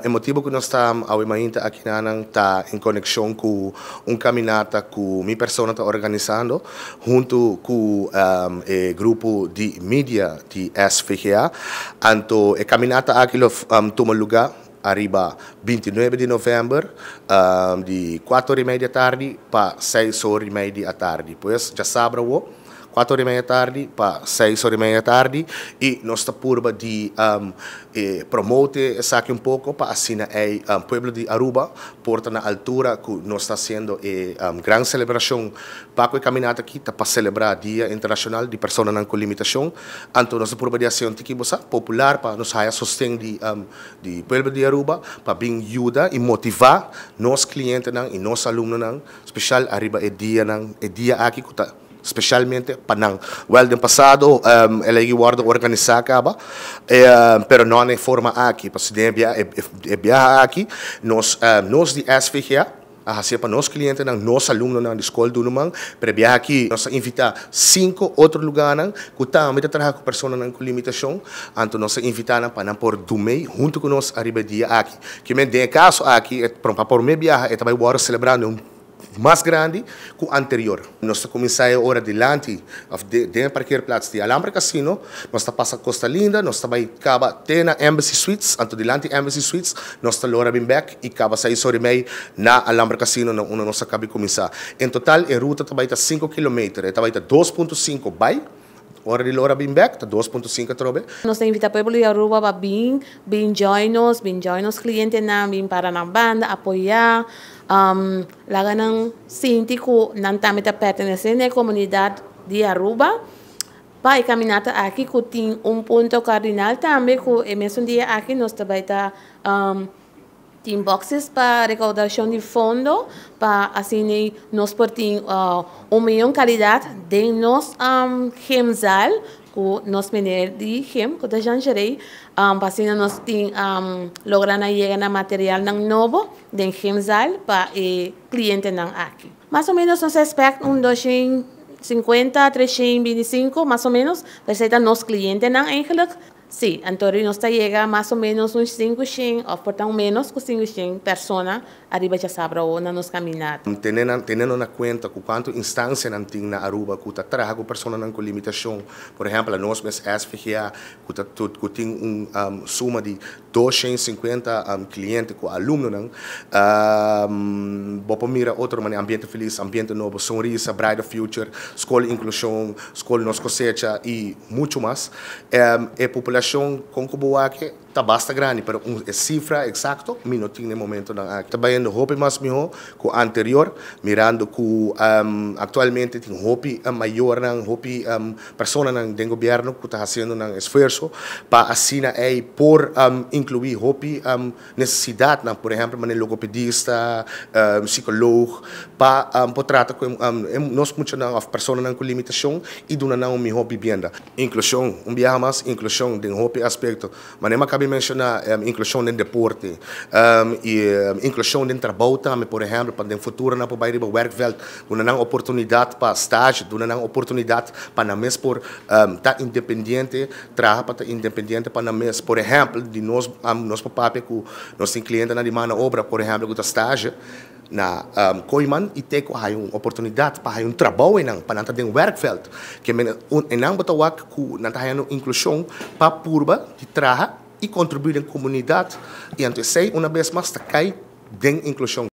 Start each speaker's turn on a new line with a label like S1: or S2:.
S1: O motivo que nós estamos aqui está em conexão com caminata que minha pessoa está organizando junto com o grupo de mídia de SVGA. Então, a caminata aqui toma lugar arriba 29 de novembro, de 4h30 da tarde para 6h30 da tarde. Pois, já sabe, 4h30 da tarde para 6h30 da tarde, e nós estamos por de promover isso aqui pouco para assim o povo de Aruba porta na altura que nós está fazendo a grande celebração para a caminhada aqui para celebrar o Dia Internacional de Pessoas com Limitação. Então nós estamos por de ação popular para nos dar sustento de povo de Aruba para bem ajuda e motivar nossos clientes e nossos alunos, especial arriba o dia aqui que está especialmente para well no passado ela guarda organizar acaba pero não em forma aqui para se viajar aqui nós de SVGA assim para nossos clientes nossos alunos na escola do Numang para viajar aqui nós invita 5 outros lugares que também trabalham com pessoas com limitação. Então nós invitamos para por dormir junto com nós arriba dia aqui que me dê caso aqui para por me viajar e também agora celebrando mais grande que o anterior. Nós começamos agora delante do parqueirplaats de Alhambra Casino, nós passamos Costa Linda, nós também acaba na Embassy Suites, então delante da Embassy Suites, nós estamos Laura Bimbeck e acaba 6h30 na Alhambra Casino, onde nós acabamos de começar. Em total, a ruta também está 5 km, também está 2.5 by hora de Laura Bimbeck, está 2.5 trobe.
S2: Nós invitamos o povo de Aruba para vir join os clientes vir para na banda, apoiar, laga ng sinti ko nang tamita pertenece na comunidade de Aruba. Para a caminata aqui, que tem ponto cardinal também, que é mesmo dia aqui, nós também tem boxes para recaudação de fundo, para assim nós podemos melhor qualidade de nos hemzal, que nós menor de hem, que da jangerei, para assim nós tem lograr chegar na material novo de hemzal para cliente aqui. Mais ou menos nós espera 250, 325, mais ou menos, para ser nos clientes eigenlijk. Sim, então nós chega mais ou menos uns 500, ou portanto menos que 500 pessoas arriba já sabe na nossa caminhada.
S1: Tendo na conta com quanto instância não tem na Aruba que está trabalhando com pessoas com limitação, por exemplo, nós mesmos SVGA que tem suma de 250 clientes com alunos, vou mira outro maneira ambiente feliz, ambiente novo, sonrisa, brighter future, escola inclusão, escola nos cosecha e muito mais. A população com que está bastante grande, mas a cifra exata não tem no momento. Também no hope mais melhor que o anterior, mirando que atualmente tem hope maior, hope pessoas do governo que está fazendo um esforço para assim por incluir hope necessidade, por exemplo, de logopedista, psicólogo, para tratar com nós muitas pessoas com limitação e do não melhor vivenda. Inclusão, viaja mais inclusão de hope aspecto, mas nem cabe mencionar inclusão no deporte e inclusão no trabalho também, por exemplo, para o futuro na para o werkveld, uma oportunidade para estágio, uma oportunidade para na mês por estar independente, trabalhar para estar independente para na mês, por exemplo, de nós papel que nós tem cliente na demanda obra, por exemplo, que está estágio na Coiman e tem uma oportunidade para trabalho para não ter werkveld, que não botar que não tem inclusão para purba de trabalho e contribuir na comunidade e então sei uma vez mais está cai de inclusão.